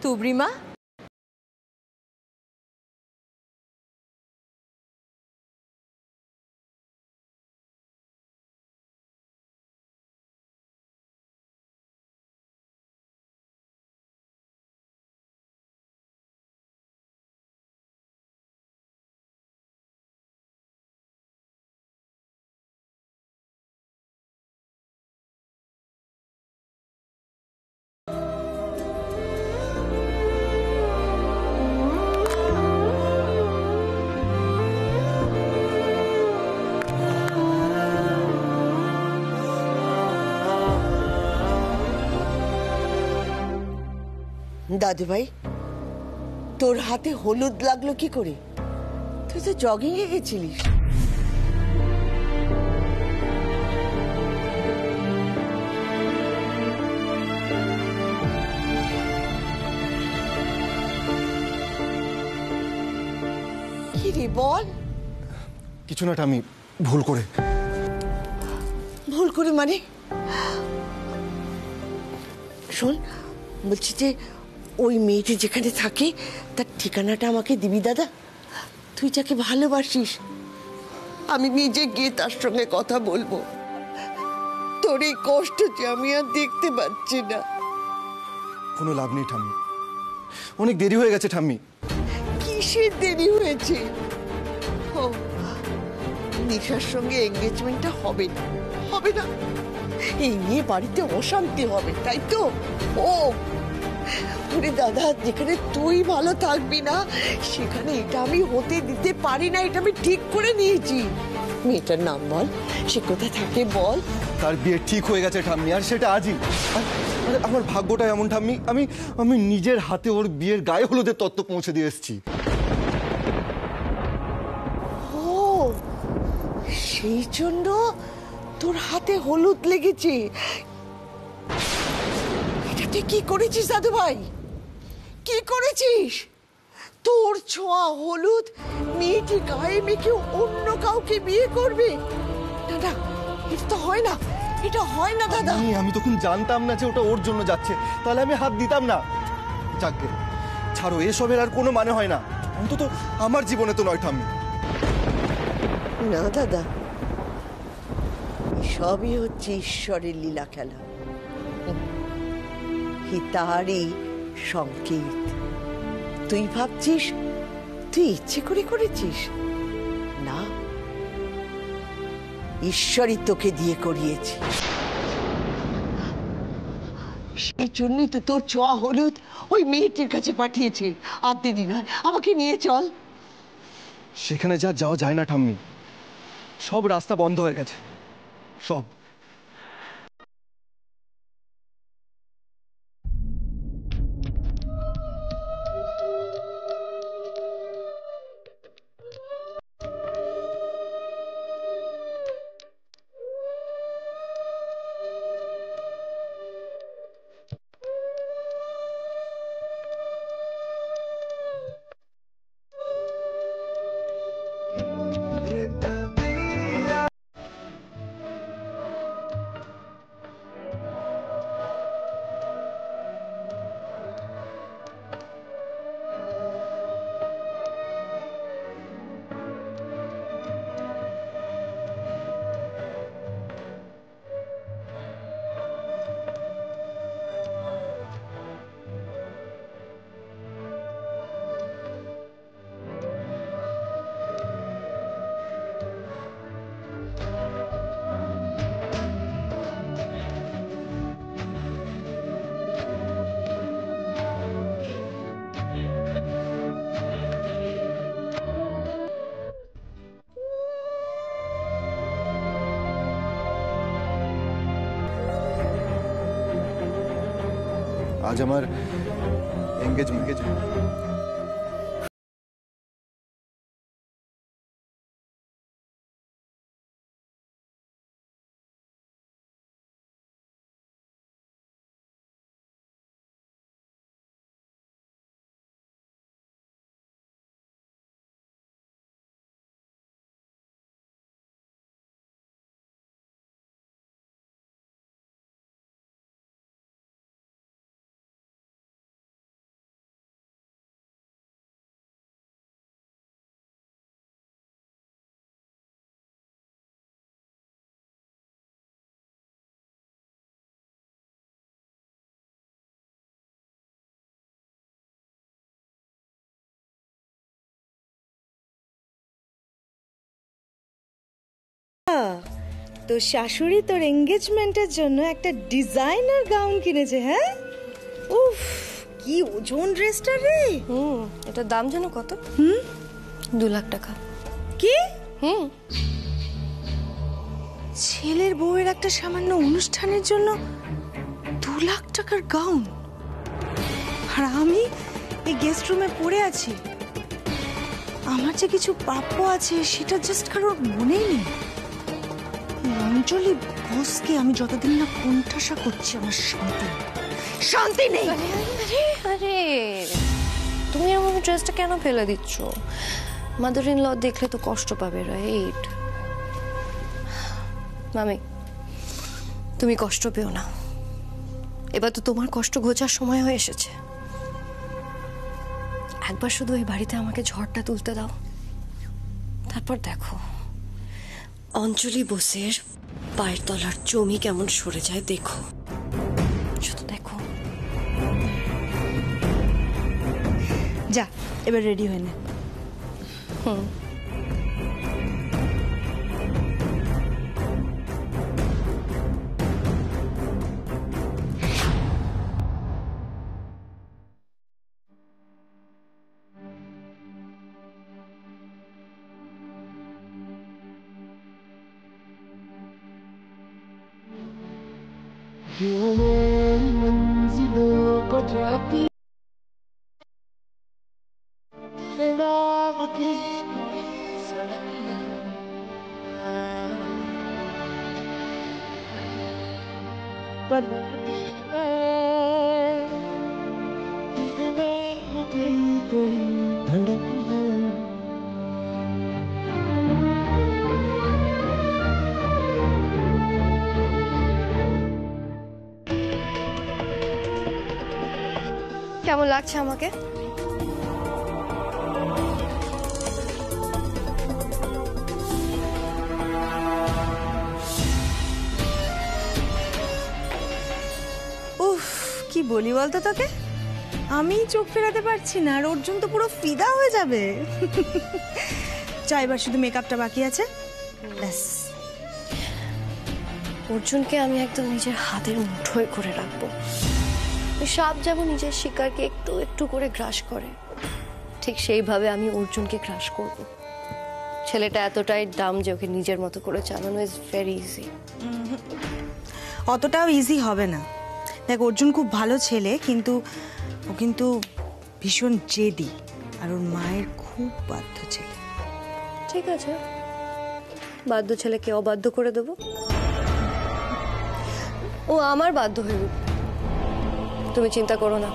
তুবড়ি মা, দাদু ভাই, তোর হাতে হলুদ লাগলো কি করে? তুই তো জগিং এ গেছিলিস। কি রে বল? কিছু না ঠাম্মি, ভুল করে। ভুল করে মানে? শোন, বলছি যে ওই মেয়েটি যেখানে থাকে তার ঠিকানাটা আমাকে দিবি দাদা। তুই যাকে ভালোবাসিস, আমি নিজে গিয়ে তার সঙ্গে কথা বলবো। তোর এই কষ্ট যে আমি আর দেখতে পাচ্ছি না। কোনো লাভ নেই ঠাম্মি, অনেক দেরি হয়ে গেছে ঠাম্মি। কিসের দেরি হয়েছে? ও, নিশার সঙ্গে এঙ্গেজমেন্টটা হবে না, হবে না। এই নিয়ে বাড়িতে অশান্তি হবে, তাই তো? ও ওরে দাদা, যেখানে তুই ভালো থাকবি না সেখানে এটা আমি হতে দিতে পারি না। এটা আমি ঠিক করে নিয়েছি। মেয়েটার নাম বল, সে কোথায় থাকে বল। তার বিয়ে ঠিক হয়ে গেছে ঠাম্মি, আর সেটা আজই। আরে আমার ভাগ্যটা এমন ঠাম্মি, আমি আমি নিজের হাতে ওর বিয়ের গায়ে হলুদের তত্ত্ব পৌঁছে দিয়ে এসেছি। ও, সেই জন্য তোর হাতে হলুদ লেগেছে। এটা তুই কি করেছিস দাদু ভাই? কি করেছিস? তোর ছোঁয়া হলুদ মেয়েটি গায়ে মেখে অন্য কাউকে বিয়ে করবে? না না, এটা তো হয় না, এটা হয় না দাদা। আমি তখন জানতাম না যে ওটা ওর জন্য যাচ্ছে, তাহলে আমি হাত দিতাম না। যাকগে, ছাড়ো, এসবের আর কোনো মানে হয় না, অন্তত আমার জীবনে তো নয় ঠাম্মি। না দাদা, সবই হচ্ছে ঈশ্বরের লীলা খেলা। তারই সংকেত। তুই ভাবছিস তুই ইচ্ছে করে করেছিস? না, ঈশ্বরই তোকে দিয়ে করিয়েছে। সেই জন্যই তো তোর ছোঁয়া হলুদ ওই মেয়েটির কাছে পাঠিয়েছে। আর দিদি নয়, আমাকে নিয়ে চল। সেখানে যা যাওয়া যায় না ঠাম্মি, সব রাস্তা বন্ধ হয়ে গেছে, সব। আজ আমার এঙ্গেজমেন্ট। তো শাশুড়ি তোর এঙ্গেজমেন্টের জন্য একটা ডিজাইনার গাউন কিনেছে, হ্যাঁ? উফ, কি ওজন ড্রেসটা রে। এটার দাম জানো কত? 2 লাখ টাকা। কি? ছেলের বউয়ের একটা সামান্য অনুষ্ঠানের জন্য 2 লাখ টাকার গাউন, আর আমি এই গেস্ট রুমে পড়ে আছি। আমার যে কিছু প্রাপ্য আছে সেটা জাস্ট কারোর মনেই নেই। অঞ্জলি বসকে আমি যতদিন না কোণঠাসা করছি আমার শান্তি নেই। আরে তুমি আমার ড্রেসটা কেন ফেলে দিচ্ছ? মাদার ইন ল দেখলে তো কষ্ট পাবে, রাইট? মামি, তুমি কষ্ট পেও না, এবার তো তোমার কষ্ট ঘোচার সময় হয়ে এসেছে। একবার শুধু এই বাড়িতে আমাকে ঝড়টা তুলতে দাও, তারপর দেখো অঞ্জলি বোসের পায়ের তলার জমি কেমন সরে যায়। দেখো, শুধু দেখো। যা, এবার রেডি হয়ে নে। কেমন লাগছে আমাকে? উফ, কি বলি বলতো তোকে, আমি চোখ ফেরাতে পারছি না, আর অর্জুন তো পুরো ফিদা হয়ে যাবে। চা, এবার শুধু মেকআপটা বাকি আছে, ব্যাস। অর্জুনকে আমি একদম নিজের হাতের মুঠোয় করে রাখবো। সাপ যেমন নিজের শিকারকে একটু একটু করে গ্রাস করে, ঠিক সেইভাবে আমি অর্জুনকে গ্রাস করব। ছেলেটা এতটাই ডাম যে ওকে নিজের মতো করে চালানো ইজ ভেরি ইজি। অতটাও ইজি হবে না। দেখ, অর্জুন খুব ভালো ছেলে, কিন্তু ও কিন্তু ভীষণ জেদি, আর ওর মায়ের খুব বাধ্য ছেলে। ঠিক আছে, বাধ্য ছেলেকে অবাধ্য করে দেবো, ও আমার বাধ্য হয়ে উঠবে। তুমি চিন্তা করো না।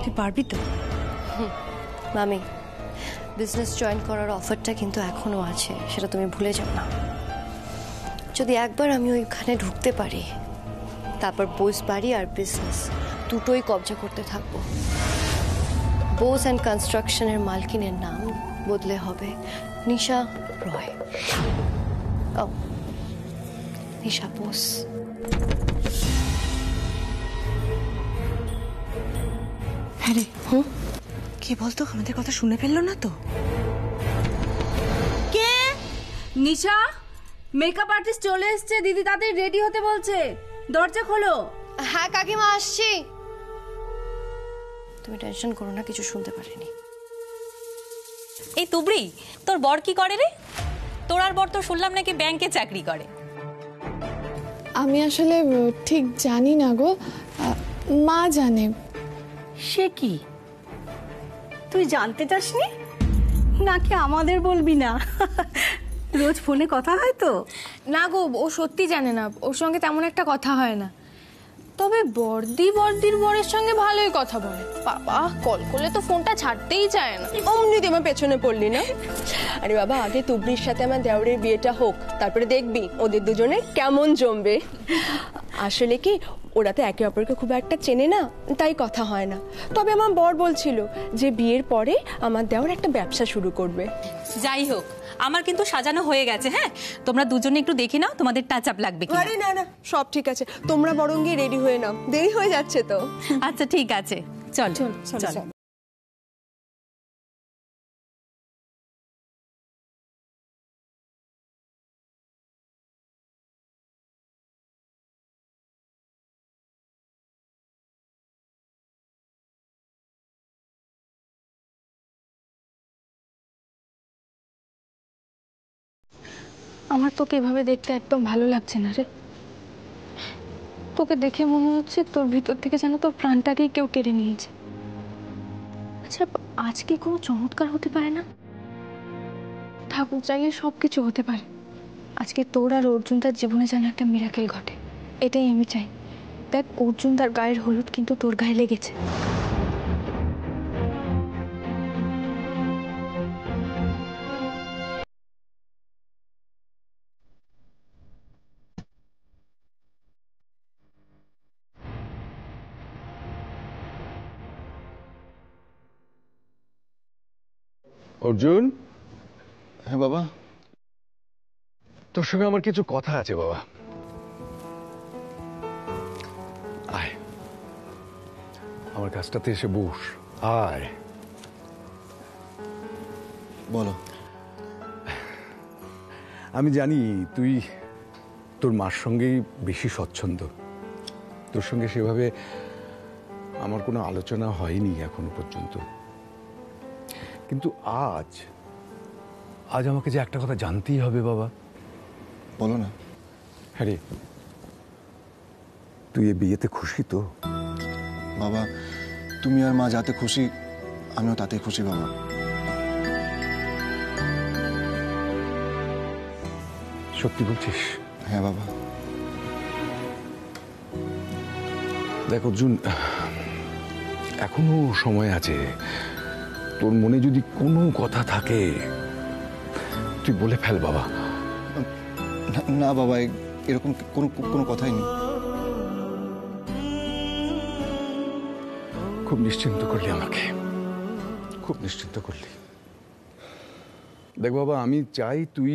তুই পারবি তো? মামি, বিজনেস জয়েন করার অফারটা কিন্তু এখনো আছে, সেটা তুমি ভুলে যাও না। যদি একবার আমি ওইখানে ঢুকতে পারি, তারপর বোস বাড়ি আর বিজনেস দুটোই কবজা করতে থাকবো। বোস অ্যান্ড কনস্ট্রাকশনের মালকিনের নাম বদলে হবে নিশা রয়। ও, নিশা বোস। হ্যাঁ রে, কে বলতো? আমাদের কথা শুনে ফেললো না তো? কে? নিশা, মেকআপ আর্টিস্ট চলে এসেছে, দিদি তাড়াতাড়ি রেডি হতে বলছে, দরজা খোলো। হ্যাঁ কাকিমা, আসছি। তুমি টেনশন করো না, কিছু শুনতে পারিনি। এই তুবড়ি, তোর বর কি করে রে? তোর আর বর তো শুনলাম নাকি ব্যাংকে চাকরি করে। আমি আসলে ঠিক জানি না গো, মা জানে। সে কি, তুই জানতে চাসনি নাকি আমাদের বলবি না? রোজ ফোনে কথা হয় তো? না গো, ও সত্যি জানে না, ওর সঙ্গে তেমন একটা কথা হয় না। তবে বর্দির বরের সঙ্গে ভালোই কথা বলে। বাবা, কল করলে তো ফোনটা ছাড়তেই চায় না। অমনি আমার পেছনে পড়লি না? আরে বাবা, আগে তুবড়ির সাথে আমার দেওরের বিয়েটা হোক, তারপরে দেখবি ওদের দুজনে কেমন জমবে। আসলে কি, ওরা তো একে অপরকে খুব একটা চেনে না, তাই কথা হয় না। তবে আমার বর বলছিল যে বিয়ের পরে আমার দেওর একটা ব্যবসা শুরু করবে। যাই হোক, আমার কিন্তু সাজানো হয়ে গেছে। হ্যাঁ, তোমরা দুজনে একটু দেখে নাও তোমাদের টাচ আপ লাগবে কি। আরে না না, সব ঠিক আছে, তোমরা বরং গিয়ে রেডি হয়ে নাও, দেরি হয়ে যাচ্ছে তো। আচ্ছা ঠিক আছে, চল চল চল। আমার তোকে এভাবে দেখতে একদম ভালো লাগছে না রে। তোকে দেখে মনে হচ্ছে তোর ভিতর থেকে যেন তোর প্রাণটাকেই কেউ কেড়ে নিয়েছে। আচ্ছা, আজকে কোনো চমৎকার হতে পারে না? ঠাকুর চাইলে সব কিছু হতে পারে। আজকে তোর আর অর্জুন তার জীবনে যেন একটা মিরাকেল ঘটে, এটাই আমি চাই। দেখ, অর্জুন তার গায়ের হলুদ কিন্তু তোর গায়ে লেগেছে। অর্জুন, হ্যাঁ বাবা। তোর সঙ্গে আমার কিছু কথা আছে বাবা। আয়, আমার কাছটাতে এসে বস। আয়। বলো। আমি জানি তুই তোর মার সঙ্গেই বেশি স্বচ্ছন্দ। তোর সঙ্গে সেভাবে আমার কোনো আলোচনা হয়নি এখনো পর্যন্ত, কিন্তু আজ আমাকে যে একটা কথা জানতেই হবে বাবা। বলো না। হ্যাঁ রে, তুই এ বিয়েতে খুশি তো? বাবা, তুমি আর মা যাতে খুশি, আমিও তাতে খুশি বাবা। সত্যি বলছিস? হ্যাঁ বাবা। দেখ অর্জুন, এখনো সময় আছে। তোর মনে যদি কোনো কথা থাকে তুই বলে ফেল বাবা। না বাবা, এরকম কোনো কথাই নেই। খুব নিশ্চিন্ত করলি আমাকে, খুব নিশ্চিন্ত করলি। দেখ বাবা, আমি চাই তুই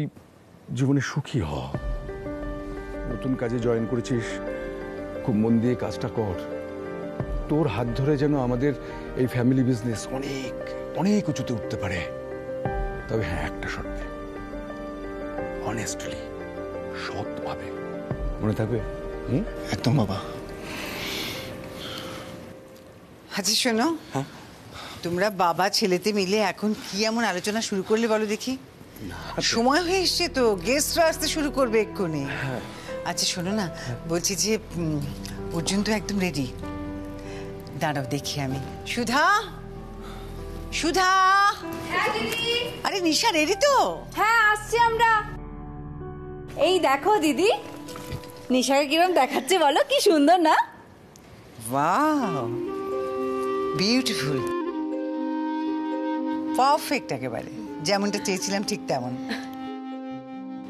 জীবনে সুখী হ। নতুন কাজে জয়েন করেছিস, খুব মন দিয়ে কাজটা কর। তোর হাত ধরে যেন আমাদের এই ফ্যামিলি বিজনেস অনেক অনেক উঁচুতে উঠতে পারে। তবে হ্যাঁ, একটা শর্তে, অনেস্টলি, সৎভাবে। মনে থাকবে? একদম বাবা। আচ্ছা শোনো, তোমরা বাবা ছেলেতে মিলে এখন কি এমন আলোচনা শুরু করলে বলো দেখি? সময় হয়ে এসছে তো, গেস্টরা আসতে শুরু করবে এক্ষুনি। আচ্ছা শোনো না, বলছি যে অর্জুন তো একদম রেডি। দাঁড়াও দেখি আমি। সুধা, সুধা! আরে নিশা রেডি তো? হ্যাঁ, আসছি আমরা। এই দেখো দিদি, নিশাকে কিরম দেখাচ্ছে বলো, কি সুন্দর না? ওয়াও, বিউটিফুল, পারফেক্ট, একেবারে যেমনটা চেয়েছিলাম ঠিক তেমন।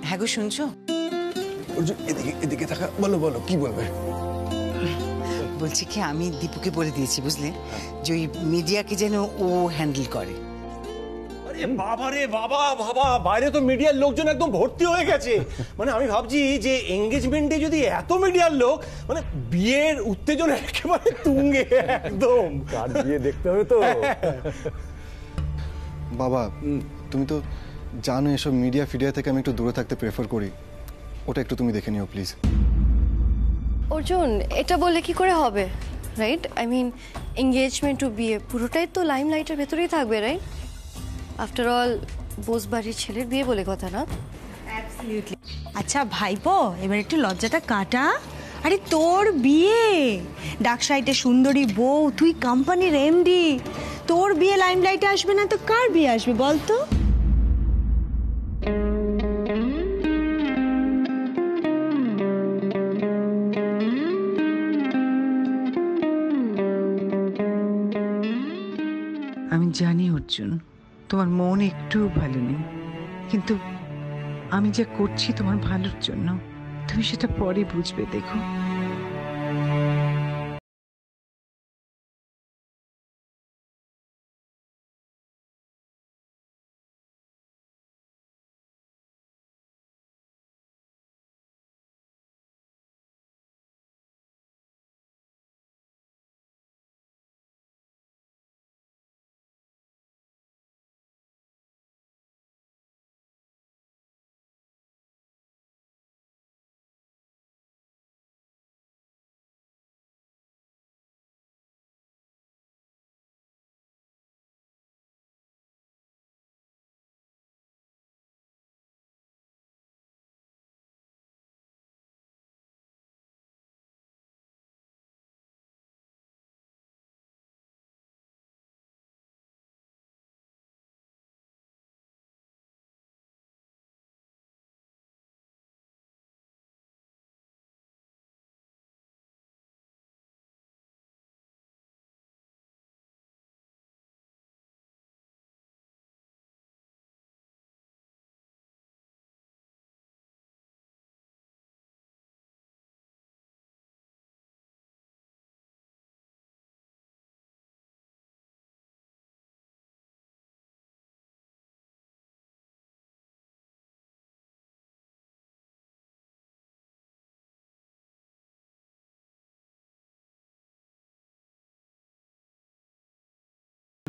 হ্যাঁ গো, শুনছো? অর্জুন, এদিকে এদিকে থাকা। বলো বলো, কি বলবে? বলছি কি, আমি দীপুকে বলে দিয়েছি বুঝলে, যে ওই মিডিয়াকে যেন ও হ্যান্ডেল করে। আরে বাবা রে বাবা, বাবা, বাইরে তো মিডিয়ার লোকজন একদম ভর্তি হয়ে গেছে। মানে আমি ভাবছি যে এঙ্গেজমেন্টে যদি এত মিডিয়ার লোক, মানে বিয়ের উত্তেজনা একেবারে তুঙ্গে একদম। কার বিয়ে দেখতে হবে তো। বাবা, তুমি তো জানো এসব মিডিয়া ফিডিয়া থেকে আমি একটু দূরে থাকতে প্রেফার করি। ওটা একটু তুমি দেখে নিও প্লিজ। অর্জুন, এটা বললে কি করে হবে, right? I mean, engagement to বিয়ে পুরোটাই তো লাইমলাইটের ভেতরেই থাকবে, রাইট? আফটার অল বোসবাড়ির ছেলের বিয়ে বলে কথা, না? আচ্ছা ভাইপো, এবার একটু লজ্জাটা কাটা। আরে তোর বিয়ে, ডাক সাইটে সুন্দরী বউ, তুই কোম্পানির এমডি, তোর বিয়ে লাইমলাইটে আসবে না তো কার বিয়ে আসবে বল তো? আমি জানি অর্জুন, তোমার মন একটু ভালো নেই, কিন্তু আমি যা করছি তোমার ভালোর জন্য। তুমি সেটা পরে বুঝবে, দেখো।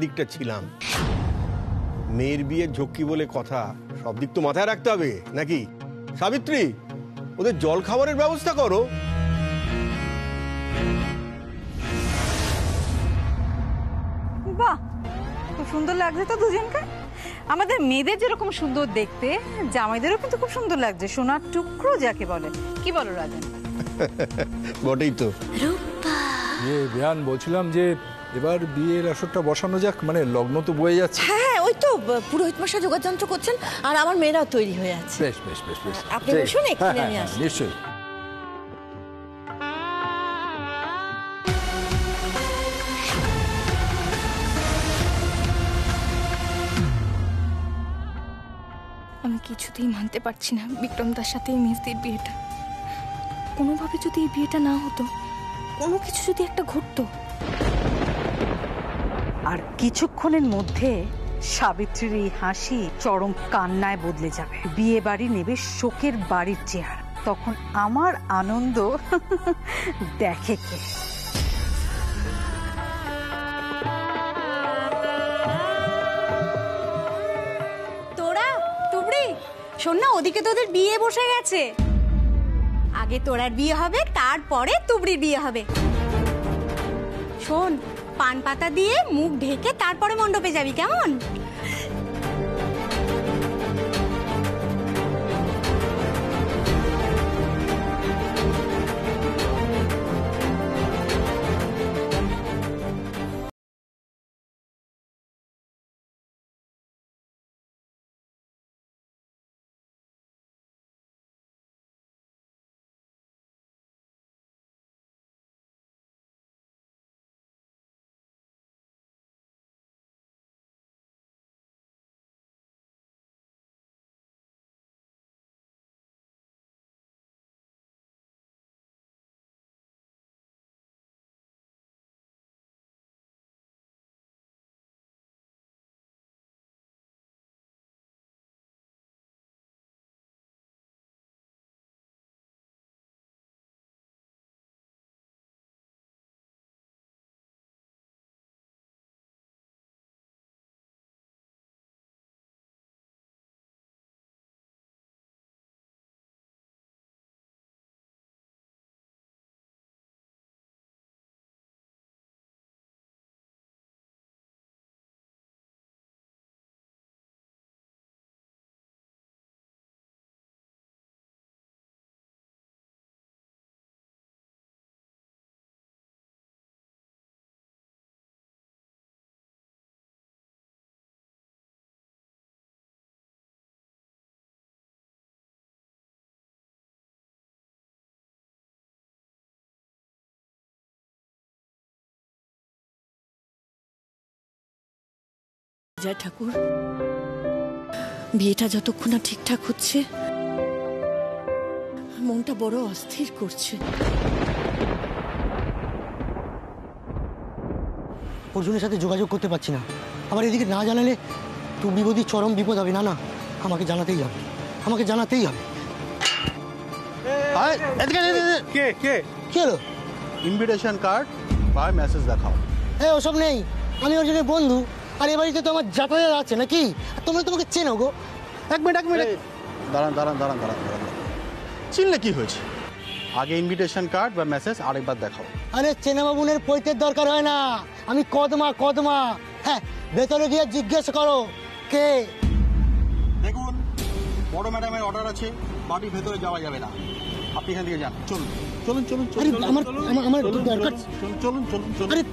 দিকটা ছিলাম। মেয়ের বিয়ের ঝক্কি বলে কথা, সব দিক তো মাথায় রাখতে হবে নাকি? সাবিত্রী, ওদের জল খাবারের ব্যবস্থা করো। বাহ, খুব সুন্দর লাগছে তো দুজনকে। আমাদের মেয়েদের যেরকম সুন্দর দেখতে, জামাইদেরও কিন্তু খুব সুন্দর লাগছে। সোনার টুকরো যাকে বলে, কি বলো রাজন? বটেই তো। বিয়ান, বলছিলাম যে এবার বিয়ের আসরটা বসানো যাক, মানে লগ্ন তো বয়ে যাচ্ছে। হ্যাঁ, ওই তো পুরোহিত মশাই যোগাযন্ত্র করছেন আর আমার মেয়েরাও তৈরি হয়ে আছে। বেশ বেশ বেশ বেশ, আপনি বসুন, এক্ষুনি আমি আসছি। নিশ্চয়ই। আমি কিছুতেই মানতে পারছি না বিক্রমদার সাথে এই মেজদির বিয়েটা। কোনোভাবে যদি এই বিয়েটা না হতো, কোনো কিছু যদি একটা ঘটতো, আর কিছুক্ষণের মধ্যে সাবিত্রীর এই হাসি চরম কান্নায় বদলে যাবে। বিয়ে বাড়ি নেবে শোকের বাড়ির চেহারা। তখন আমার আনন্দ দেখে কে। তোরা টুবড়ি শোন না, ওদিকে তোদের বিয়ে বসে গেছে। আগে তোরার বিয়ে হবে, তারপরে তুবড়ির বিয়ে হবে। শোন, পান পাতা দিয়ে মুখ ঢেকে তারপরে মণ্ডপে যাবি, কেমন? জয় ঠাকুর, বিয়েটা যতক্ষণ না ঠিকঠাক হচ্ছে মনটা বড় অস্থির করছে। অর্জুনের সাথে যোগাযোগ করতে পারছি না। আবার এদিকে না জানালে তুমি বিপদী চরম বিপদ হবে। না না, আমাকে জানাতেই হবে, আমাকে জানাতেই হবে। কে কে কি হলো? ইনভিটেশন কার্ড বা মেসেজ দেখাও। হ্যাঁ, ওসব নেই। আমি অর্জুনের বন্ধু, আর এ বাড়িতে তো আমার যাতায়াত আছে নাকি? তোমরা তোমাকে চেনো গো। এক মিনিট দাঁড়ান। চিনলে কি হয়েছে? আগে ইনভিটেশন কার্ড বা মেসেজ আরেকবার দেখাও। আরে চেনা বাবুনের পৈতের দরকার হয় না। আমি কদমা। হ্যাঁ, ভেতরে গিয়ে জিজ্ঞেস করো কে। দেখুন, বড় ম্যাডামের অর্ডার আছে, বাড়ির ভেতরে যাওয়া যাবে না। আপনি এখান থেকে যান। চলুন। আমার দরকার। চলুন। আরে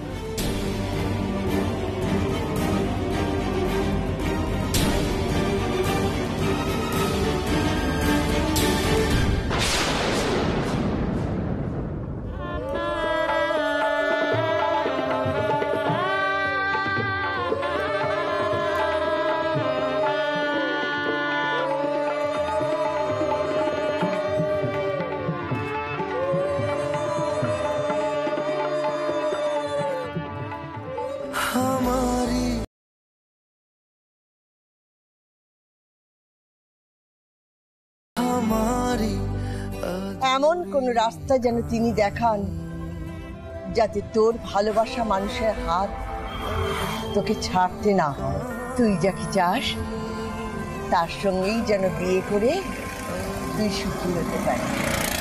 এমন কোন রাস্তা যেন তিনি দেখান যাতে তোর ভালোবাসা মানুষের হাত তোকে ছাড়তে না হয়, তুই যাকে চাস তার সঙ্গেই যেন বিয়ে করে তুই সুখী হতে পারিস।